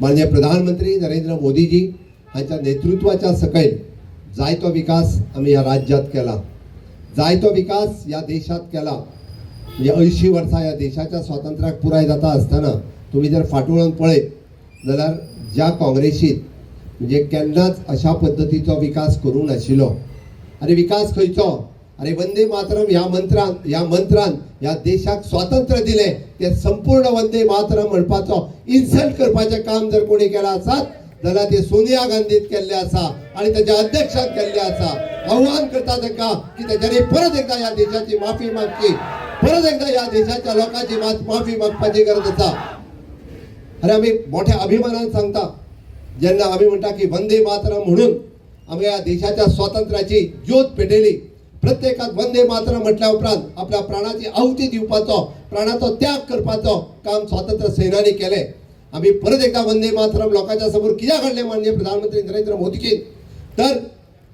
माननीय प्रधानमंत्री नरेंद्र मोदीजी हांच्या नेतृत्वाच्या सकयल जायतो विकास आम्ही ह्या राज्यात केला, जायतो विकास या देशात केला। म्हणजे 80 वर्सां या देशाच्या स्वातंत्र्याक पुराय जाता आसतना तुम्ही जर फाटोळून पळयत जाल्यार ज्या काँग्रेसीत म्हणजे केन्नाच अशा पद्धतीचो विकास करूंक नाशिल्लो। अरे विकास खंयचो? अरे वंदे मातरम ह्या मंत्रान ह्या देशाक स्वातंत्र्य दिले, ते संपूर्ण वंदे मातरम म्हणपाचो इन्सल्ट करपाचें काम जर कोणी केला आसत जाल्यार ते सोनिया गांधीत केल्ले आसा आणि त्याच्या अध्यक्षान केल्ले आसा। आव्हान करता ताका की तेच्यानी परत एकदा ह्या देशाची माफी मागची, परत एकदा ह्या देशाच्या लोकांची माफी मागपाची गरज आसा। अरे आम्ही मोठ्या अभिमानान सांगता जेन्ना आम्ही म्हणटा की वंदे मातरम म्हणून आम्ही या देशाच्या स्वातंत्र्याची ज्योत पेटयली। प्रत्येकात वंदे मातरम म्हटल्या उपरांत आपल्या प्राणाची आहुती दिवपाचो, प्राणाचो त्याग करपाचो काम स्वातंत्र्य सैन्यानी केले। आम्ही परत एकदा वंदे मातरम लोकांच्या समोर कित्याक हाडले माननीय प्रधानमंत्री नरेंद्र मोदीजी? तर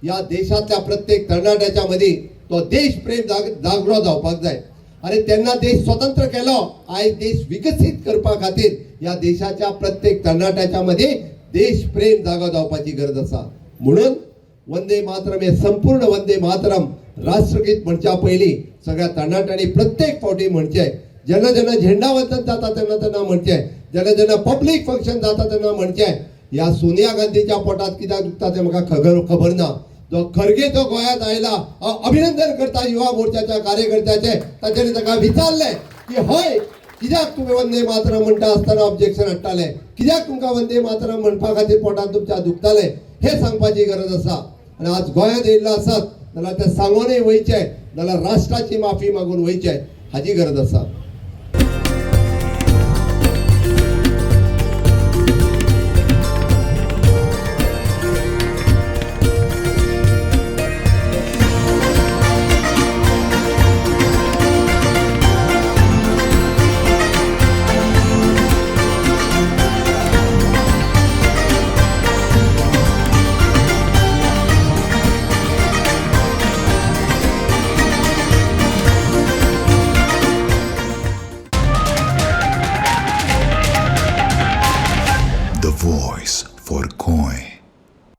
या देशातल्या प्रत्येक तरणाट्याच्या मध्ये तो देश प्रेम जागृत जावपाक जाय। अरे त्यांना देश स्वतंत्र केलो, आयज देश विकसित करपा खातीर या देशाच्या प्रत्येक तरणाट्याच्या मध्ये देश प्रेम जागो जावपाची गरज आसा। म्हणून वंदे मातरम हे संपूर्ण वंदे मातरम राष्ट्रगीत म्हणच्या पयलीं सगळ्या तरणाट्यांनी प्रत्येक फावटी म्हणचे, जेन्ना जेन्ना झेंडा वंदन जाता तेन्ना तेन्ना म्हणचे, जेन्ना जेन्ना पब्लीक फंक्शन जाता तेन्ना म्हणचे। ह्या सोनिया गांधीच्या पोटात कित्याक दुखता ते म्हाका खबर ना। जो खरगे जो गोंयांत आयला, अभिनंदन करता युवा मोर्चाच्या कार्यकर्त्याचे, ताच्यानी ताका विचारले की हय कित्याक तुम्ही वंदे मातरम म्हणटा आसतना ऑब्जेक्शन हाडटाले, कित्याक तुमकां वंदे मातरम म्हणपा खातीर पोटात तुमच्या दुखताले, हे सांगपाची गरज आसा। आणि आज गोंयांत येयल्लो आसत जाल्यार ते सांगूनय वयचे, जाल्यार राष्ट्राची माफी मागून वयचे हाची गरज आसा।